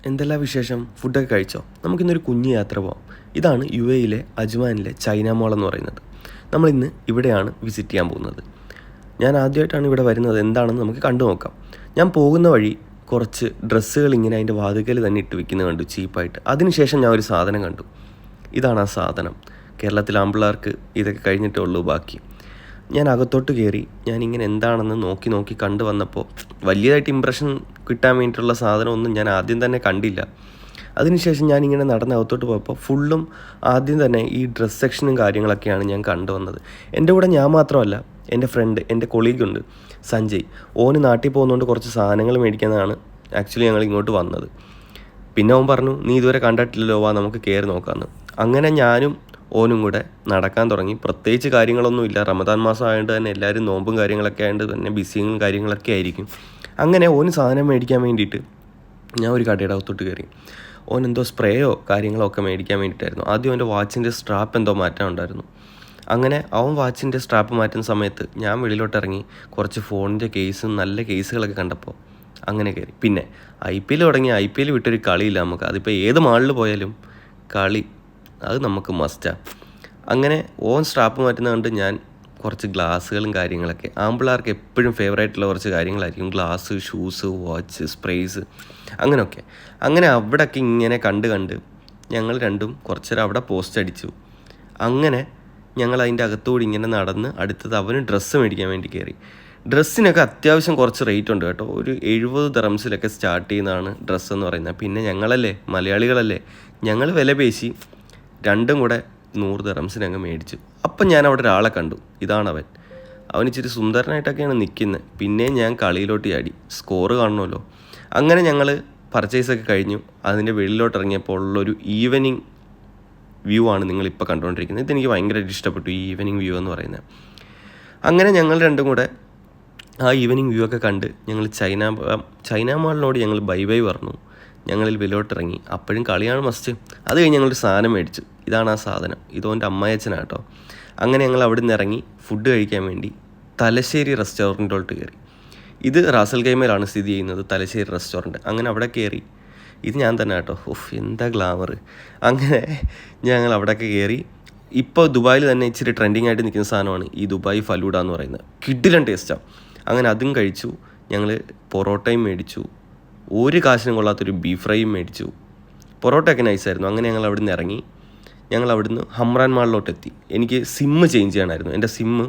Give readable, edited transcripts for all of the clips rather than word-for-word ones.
എന്തെല്ലാം വിശേഷം? ഫുഡൊക്കെ കഴിച്ചോ? നമുക്കിന്നൊരു കുഞ്ഞു യാത്ര പോകാം. ഇതാണ് UAE അജ്മാനിലെ ചൈന മോൾ എന്ന് പറയുന്നത്. നമ്മളിന്ന് ഇവിടെയാണ് വിസിറ്റ് ചെയ്യാൻ പോകുന്നത്. ഞാൻ ആദ്യമായിട്ടാണ് ഇവിടെ വരുന്നത്. എന്താണെന്ന് നമുക്ക് കണ്ടു നോക്കാം. ഞാൻ പോകുന്ന വഴി കുറച്ച് ഡ്രസ്സുകൾ ഇങ്ങനെ അതിൻ്റെ വാതിക്കൽ തന്നെ ഇട്ട് വെക്കുന്നത് കണ്ടു, ചീപ്പായിട്ട്. അതിനുശേഷം ഞാൻ ഒരു സാധനം കണ്ടു. ഇതാണ് ആ സാധനം. കേരളത്തിലെ ആമ്പിള്ളേർക്ക് ഇതൊക്കെ കഴിഞ്ഞിട്ടേ ഉള്ളൂ ബാക്കി. ഞാൻ അകത്തോട്ട് കയറി ഞാനിങ്ങനെ എന്താണെന്ന് നോക്കി കണ്ടു വന്നപ്പോൾ വലിയതായിട്ട് ഇമ്പ്രഷൻ കിട്ടാൻ വേണ്ടിയിട്ടുള്ള സാധനമൊന്നും ഞാൻ ആദ്യം തന്നെ കണ്ടില്ല. അതിനുശേഷം ഞാനിങ്ങനെ നടന്ന് അകത്തോട്ട് പോയപ്പോൾ ഫുള്ളും ആദ്യം തന്നെ ഈ ഡ്രസ് സെക്ഷനും കാര്യങ്ങളൊക്കെയാണ് ഞാൻ കണ്ടുവന്നത്. എൻ്റെ കൂടെ ഞാൻ മാത്രമല്ല, എൻ്റെ ഫ്രണ്ട്, എൻ്റെ കൊളീഗുണ്ട് സഞ്ജയ്. ഓന് നാട്ടിൽ പോകുന്നതുകൊണ്ട് കുറച്ച് സാധനങ്ങൾ മേടിക്കാനാണ് ആക്ച്വലി ഞങ്ങൾ ഇങ്ങോട്ട് വന്നത്. പിന്നെ ഓൻ പറഞ്ഞു, നീ ഇതുവരെ കണ്ടിട്ടില്ലല്ലോ, വാ നമുക്ക് കയറി നോക്കാമെന്ന്. അങ്ങനെ ഞാനും ഓനും കൂടെ നടക്കാൻ തുടങ്ങി. പ്രത്യേകിച്ച് കാര്യങ്ങളൊന്നുമില്ല. റമദാൻ മാസം ആയതുകൊണ്ട് തന്നെ എല്ലാവരും നോമ്പും കാര്യങ്ങളൊക്കെ ആയതുകൊണ്ട് തന്നെ ബിസിയും കാര്യങ്ങളൊക്കെ ആയിരിക്കും. അങ്ങനെ ഓന് സാധനം മേടിക്കാൻ വേണ്ടിയിട്ട് ഞാൻ ഒരു കടയുടെ അകത്തോട്ട് കയറി. ഓൻ എന്തോ സ്പ്രേയോ കാര്യങ്ങളോ ഒക്കെ മേടിക്കാൻ വേണ്ടിയിട്ടായിരുന്നു. ആദ്യം അവൻ്റെ വാച്ചിൻ്റെ സ്ട്രാപ്പ് എന്തോ മാറ്റാൻ ഉണ്ടായിരുന്നു. അങ്ങനെ അവൻ വാച്ചിൻ്റെ സ്ട്രാപ്പ് മാറ്റുന്ന സമയത്ത് ഞാൻ വെളിയിലോട്ട് ഇറങ്ങി കുറച്ച് ഫോണിൻ്റെ കേസും നല്ല കേസുകളൊക്കെ കണ്ടപ്പോൾ അങ്ങനെ കയറി. പിന്നെ IPL തുടങ്ങി. IPL വിട്ടൊരു കളിയില്ല നമുക്ക്. അതിപ്പോൾ ഏത് മാളിൽ പോയാലും കളി അത് നമുക്ക് മസ്റ്റാണ്. അങ്ങനെ ഓൻ സ്ട്രാപ്പ് മാറ്റുന്നത് കണ്ട് ഞാൻ കുറച്ച് ഗ്ലാസ്സുകളും കാര്യങ്ങളൊക്കെ, ആമ്പിള്ളേർക്ക് എപ്പോഴും ഫേവറേറ്റുള്ള കുറച്ച് കാര്യങ്ങളായിരിക്കും. ഗ്ലാസ്, ഷൂസ്, വാച്ച്, സ്പ്രേസ്, അങ്ങനെയൊക്കെ. അങ്ങനെ അവിടെയൊക്കെ ഇങ്ങനെ കണ്ട് ഞങ്ങൾ രണ്ടും കുറച്ചേരം അവിടെ പോസ്റ്റ് അടിച്ചു. അങ്ങനെ ഞങ്ങൾ അതിൻ്റെ അകത്തുകൂടി ഇങ്ങനെ നടന്ന് അടുത്തത് അവന് ഡ്രസ്സ് മേടിക്കാൻ വേണ്ടി കയറി. ഡ്രസ്സിനൊക്കെ അത്യാവശ്യം കുറച്ച് റേറ്റ് ഉണ്ട് കേട്ടോ. ഒരു 70 ദിർഹംസിലൊക്കെ സ്റ്റാർട്ട് ചെയ്യുന്നതാണ് ഡ്രസ്സ് എന്ന് പറയുന്നത്. പിന്നെ ഞങ്ങളല്ലേ, മലയാളികളല്ലേ, ഞങ്ങൾ വില പേശി രണ്ടും കൂടെ 100 ദിർഹംസിനങ്ങ് മേടിച്ചു. അപ്പം ഞാൻ അവിടെ ഒരാളെ കണ്ടു. ഇതാണവൻ. അവൻ ഇച്ചിരി സുന്ദരനായിട്ടൊക്കെയാണ് നിൽക്കുന്നത്. പിന്നെ ഞാൻ കളിയിലോട്ട് ചാടി, സ്കോറ് കാണണമല്ലോ. അങ്ങനെ ഞങ്ങൾ പർച്ചേസൊക്കെ കഴിഞ്ഞു. അതിൻ്റെ വെളിയിലോട്ട് ഇറങ്ങിയപ്പോൾ ഉള്ളൊരു ഈവനിങ് വ്യൂ ആണ് നിങ്ങളിപ്പോൾ കണ്ടുകൊണ്ടിരിക്കുന്നത്. ഇതെനിക്ക് ഭയങ്കരമായിട്ട് ഇഷ്ടപ്പെട്ടു, ഈ ഈവനിങ് വ്യൂ എന്ന് പറയുന്നത്. അങ്ങനെ ഞങ്ങൾ രണ്ടും കൂടെ ആ ഈവനിങ് വ്യൂ ഒക്കെ കണ്ട് ഞങ്ങൾ ചൈന മാളിനോട് ഞങ്ങൾ ബൈ പറഞ്ഞു. ഞങ്ങളിൽ വെളിയിലോട്ടിറങ്ങി. അപ്പോഴും കളിയാണ് മസ്റ്റ്. അത് കഴിഞ്ഞ് ഞങ്ങളൊരു സാധനം മേടിച്ചു. ഇതാണ് ആ സാധനം. ഇതോൻ്റെ അമ്മായച്ചനാട്ടോ. അങ്ങനെ ഞങ്ങൾ അവിടെ നിന്ന് ഇറങ്ങി ഫുഡ് കഴിക്കാൻ വേണ്ടി തലശ്ശേരി റെസ്റ്റോറൻറ്റിലോട്ട് കയറി. ഇത് റാസൽ ഖൈമയിലാണ് സ്ഥിതി ചെയ്യുന്നത്, തലശ്ശേരി റെസ്റ്റോറൻറ്റ്. അങ്ങനെ അവിടെ കയറി. ഇത് ഞാൻ തന്നെ കേട്ടോ. എന്താ ഗ്ലാമർ. അങ്ങനെ ഞങ്ങൾ അവിടെയൊക്കെ കയറി. ഇപ്പോൾ ദുബായിൽ തന്നെ ഇച്ചിരി ട്രെൻഡിങ് ആയിട്ട് നിൽക്കുന്ന സാധനമാണ് ഈ ദുബായ് ഫലൂഡ എന്ന് പറയുന്നത്. കിഡിലൻ ടേസ്റ്റാണ്. അങ്ങനെ അതും കഴിച്ചു. ഞങ്ങൾ പൊറോട്ടയും മേടിച്ചു. ഒരു കാശിനും കൊള്ളാത്തൊരു ബീഫ് ഫ്രൈയും മേടിച്ചു. പൊറോട്ടയൊക്കെ നൈസായിരുന്നു. അങ്ങനെ ഞങ്ങൾ അവിടെ നിന്ന് ഇറങ്ങി. ഞങ്ങൾ അവിടുന്ന് ഹംറാൻ മാളിലോട്ട് എത്തി. എനിക്ക് സിമ്മ് ചേഞ്ച് ചെയ്യണമായിരുന്നു. എൻ്റെ സിമ്മ്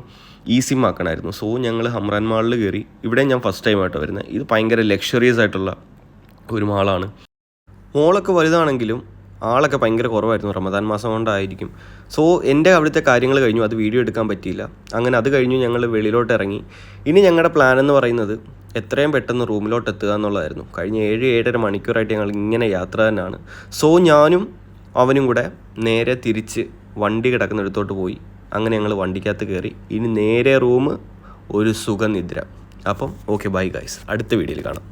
സിം ആക്കണമായിരുന്നു. സോ ഞങ്ങൾ ഹംറാൻ മാളിൽ കയറി. ഇവിടെ ഞാൻ ഫസ്റ്റ് ടൈം ആയിട്ടോ വരുന്നത്. ഇത് ഭയങ്കര ലക്ഷറിയസ് ആയിട്ടുള്ള ഒരു മാളാണ്. മോളൊക്കെ വലുതാണെങ്കിലും ആളൊക്കെ ഭയങ്കര കുറവായിരുന്നു. റമദാൻ മാസം കൊണ്ടായിരിക്കും. സോ എൻ്റെ അവിടുത്തെ കാര്യങ്ങൾ കഴിഞ്ഞു. അത് വീഡിയോ എടുക്കാൻ പറ്റിയില്ല. അങ്ങനെ അത് കഴിഞ്ഞു ഞങ്ങൾ വെളിയിലോട്ട് ഇറങ്ങി. ഇനി ഞങ്ങളുടെ പ്ലാൻ എന്ന് പറയുന്നത് എത്രയും പെട്ടെന്ന് റൂമിലോട്ട് എത്തുക എന്നുള്ളതായിരുന്നു. കഴിഞ്ഞ 7-7.5 മണിക്കൂറായിട്ട് ഞങ്ങൾ ഇങ്ങനെ യാത്ര തന്നെയാണ്. സോ ഞാനും അവനും കൂടെ നേരെ തിരിച്ച് വണ്ടി കിടക്കുന്നിടത്തോട്ട് പോയി. അങ്ങനെ ഞങ്ങൾ വണ്ടിക്കകത്ത് കയറി. ഇനി നേരെ റൂം, ഒരു സുഖനിദ്ര. അപ്പം ഓക്കെ, ബൈ ഗൈസ്. അടുത്ത വീഡിയോയിൽ കാണാം.